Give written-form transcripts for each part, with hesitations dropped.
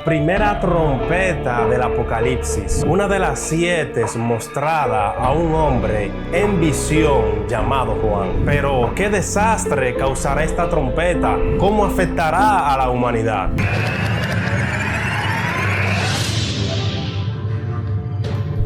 primera trompeta del Apocalipsis, una de las 7 mostrada a un hombre en visión llamado Juan. Pero, ¿qué desastre causará esta trompeta? ¿Cómo afectará a la humanidad?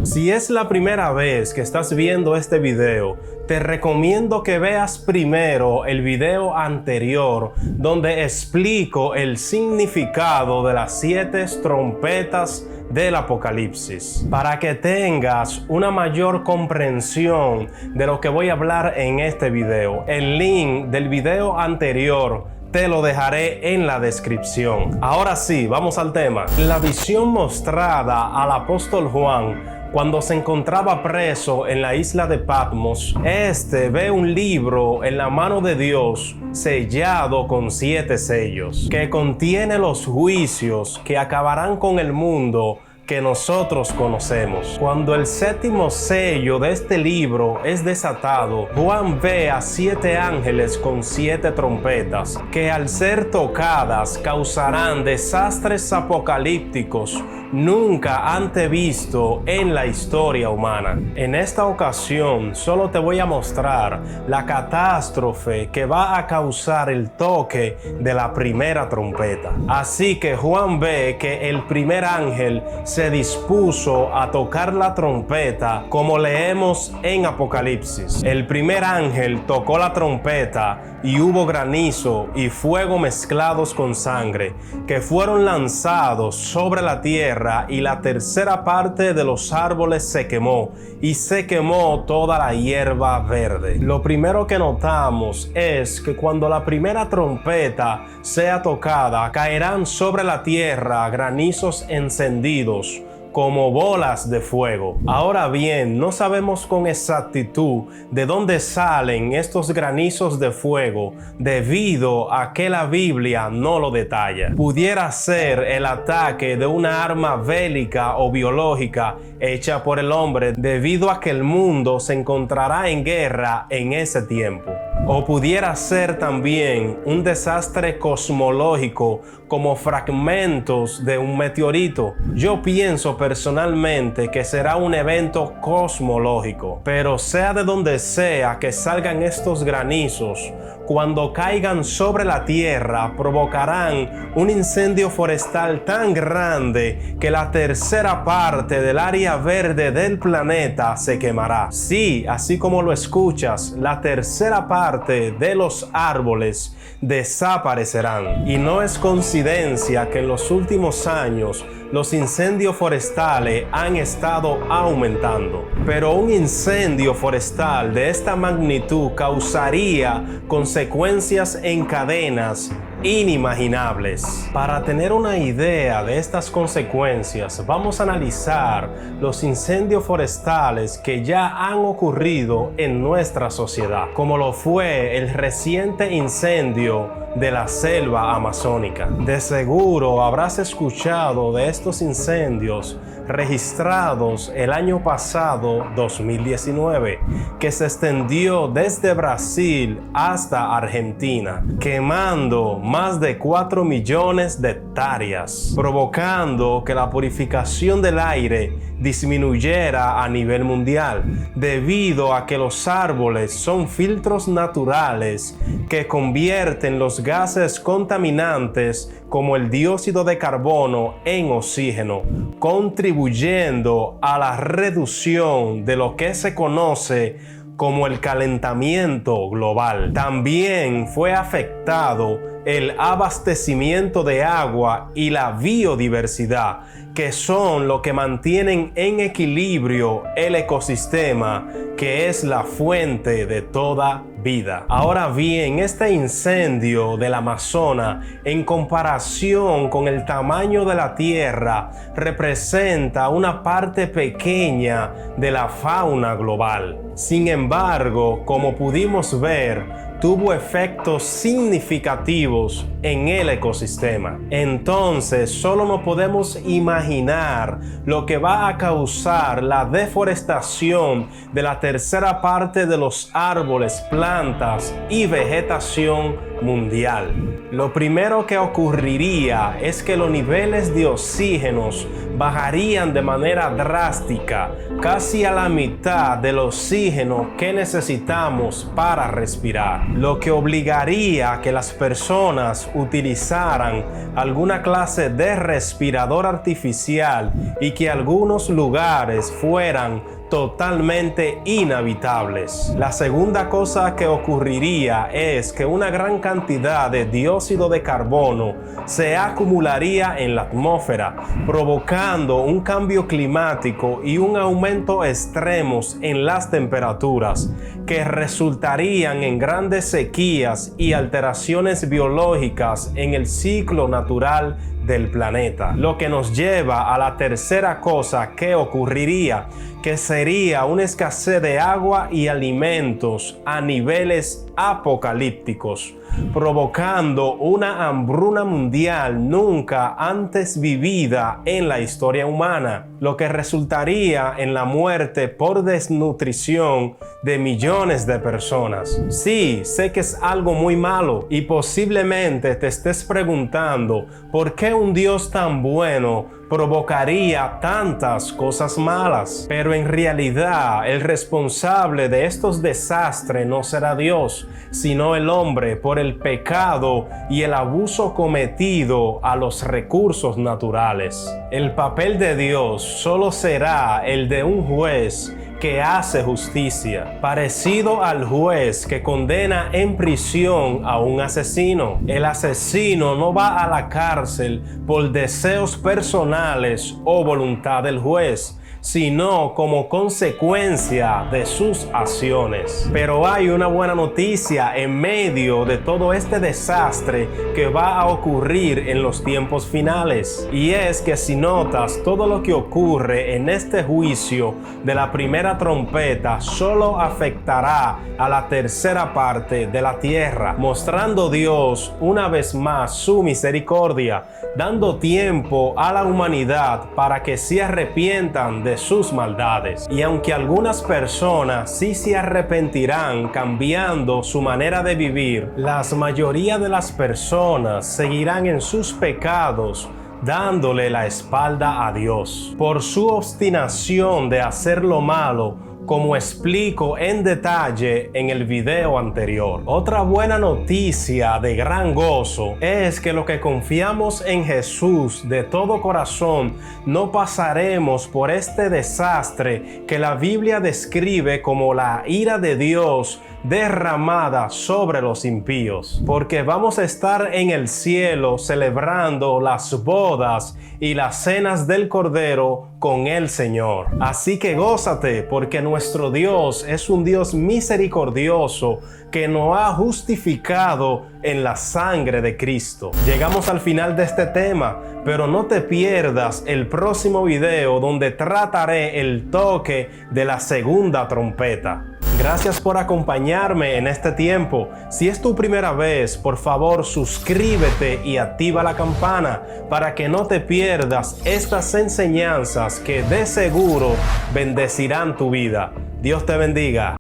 Si es la primera vez que estás viendo este video, te recomiendo que veas primero el video anterior donde explico el significado de las 7 trompetas del Apocalipsis, para que tengas una mayor comprensión de lo que voy a hablar en este video. El link del video anterior te lo dejaré en la descripción. Ahora sí, vamos al tema. La visión mostrada al apóstol Juan cuando se encontraba preso en la isla de Patmos, ve un libro en la mano de Dios sellado con 7 sellos, que contiene los juicios que acabarán con el mundo que nosotros conocemos. Cuando el 7º sello de este libro es desatado, Juan ve a 7 ángeles con 7 trompetas, que al ser tocadas causarán desastres apocalípticos nunca antes visto en la historia humana. En esta ocasión solo te voy a mostrar la catástrofe que va a causar el toque de la primera trompeta. Así que Juan ve que el primer ángel se dispuso a tocar la trompeta, como leemos en Apocalipsis. El primer ángel tocó la trompeta y hubo granizo y fuego mezclados con sangre, que fueron lanzados sobre la tierra, y la tercera parte de los árboles se quemó, y se quemó toda la hierba verde. Lo primero que notamos es que cuando la primera trompeta sea tocada, caerán sobre la tierra granizos encendidos como bolas de fuego. Ahora bien, no sabemos con exactitud de dónde salen estos granizos de fuego, debido a que la Biblia no lo detalla. Pudiera ser el ataque de una arma bélica o biológica hecha por el hombre, debido a que el mundo se encontrará en guerra en ese tiempo. O pudiera ser también un desastre cosmológico, como fragmentos de un meteorito. Yo pienso personalmente que será un evento cosmológico, pero sea de donde sea que salgan estos granizos, cuando caigan sobre la tierra provocarán un incendio forestal tan grande que la tercera parte del área verde del planeta se quemará. Sí, así como lo escuchas, la tercera parte de los árboles desaparecerán. Y no es coincidencia que en los últimos años los incendios forestales han estado aumentando. Pero un incendio forestal de esta magnitud causaría consecuencias en cadenas inimaginables. Para tener una idea de estas consecuencias, vamos a analizar los incendios forestales que ya han ocurrido en nuestra sociedad, como lo fue el reciente incendio de la selva amazónica. De seguro habrás escuchado de estos incendios registrados el año pasado, 2019, que se extendió desde Brasil hasta Argentina, quemando más de 4 millones de hectáreas, provocando que la purificación del aire disminuyera a nivel mundial, debido a que los árboles son filtros naturales que convierten los gases contaminantes como el dióxido de carbono en oxígeno, contribuyendo a la reducción de lo que se conoce como el calentamiento global. También fue afectado el abastecimiento de agua y la biodiversidad, que son lo que mantienen en equilibrio el ecosistema, que es la fuente de toda vida. Ahora bien, este incendio del Amazonas, en comparación con el tamaño de la Tierra, representa una parte pequeña de la fauna global. Sin embargo, como pudimos ver, tuvo efectos significativos en el ecosistema. Entonces, solo no podemos imaginar lo que va a causar la deforestación de la tercera parte de los árboles, plantas y vegetación mundial. Lo primero que ocurriría es que los niveles de oxígenos bajarían de manera drástica, casi a la mitad del oxígeno que necesitamos para respirar, lo que obligaría a que las personas utilizaran alguna clase de respirador artificial y que algunos lugares fueran totalmente inhabitables. La segunda cosa que ocurriría es que una gran cantidad de dióxido de carbono se acumularía en la atmósfera, provocando un cambio climático y un aumento extremos en las temperaturas que resultarían en grandes sequías y alteraciones biológicas en el ciclo natural del planeta. Lo que nos lleva a la tercera cosa que ocurriría, que sería una escasez de agua y alimentos a niveles apocalípticos, provocando una hambruna mundial nunca antes vivida en la historia humana, lo que resultaría en la muerte por desnutrición de millones de personas. Sí, sé que es algo muy malo y posiblemente te estés preguntando por qué un Dios tan bueno provocaría tantas cosas malas. Pero en realidad el responsable de estos desastres no será Dios, sino el hombre, por el pecado y el abuso cometido a los recursos naturales. El papel de Dios solo será el de un juez que hace justicia, parecido al juez que condena en prisión a un asesino. El asesino no va a la cárcel por deseos personales o voluntad del juez, sino como consecuencia de sus acciones. Pero hay una buena noticia en medio de todo este desastre que va a ocurrir en los tiempos finales, y es que si notas todo lo que ocurre en este juicio de la primera trompeta solo afectará a la tercera parte de la tierra, mostrando Dios una vez más su misericordia, dando tiempo a la humanidad para que se arrepientan de sus maldades. Y aunque algunas personas sí se arrepentirán cambiando su manera de vivir, la mayoría de las personas seguirán en sus pecados, dándole la espalda a Dios por su obstinación de hacer lo malo, como explico en detalle en el video anterior. Otra buena noticia de gran gozo es que los que confiamos en Jesús de todo corazón no pasaremos por este desastre que la Biblia describe como la ira de Dios derramada sobre los impíos, porque vamos a estar en el cielo celebrando las bodas y las cenas del Cordero con el Señor. Así que gózate, porque nuestro Dios es un Dios misericordioso que nos ha justificado en la sangre de Cristo. Llegamos al final de este tema, pero no te pierdas el próximo video donde trataré el toque de la segunda trompeta. Gracias por acompañarme en este tiempo. Si es tu primera vez, por favor suscríbete y activa la campana para que no te pierdas estas enseñanzas que de seguro bendecirán tu vida. Dios te bendiga.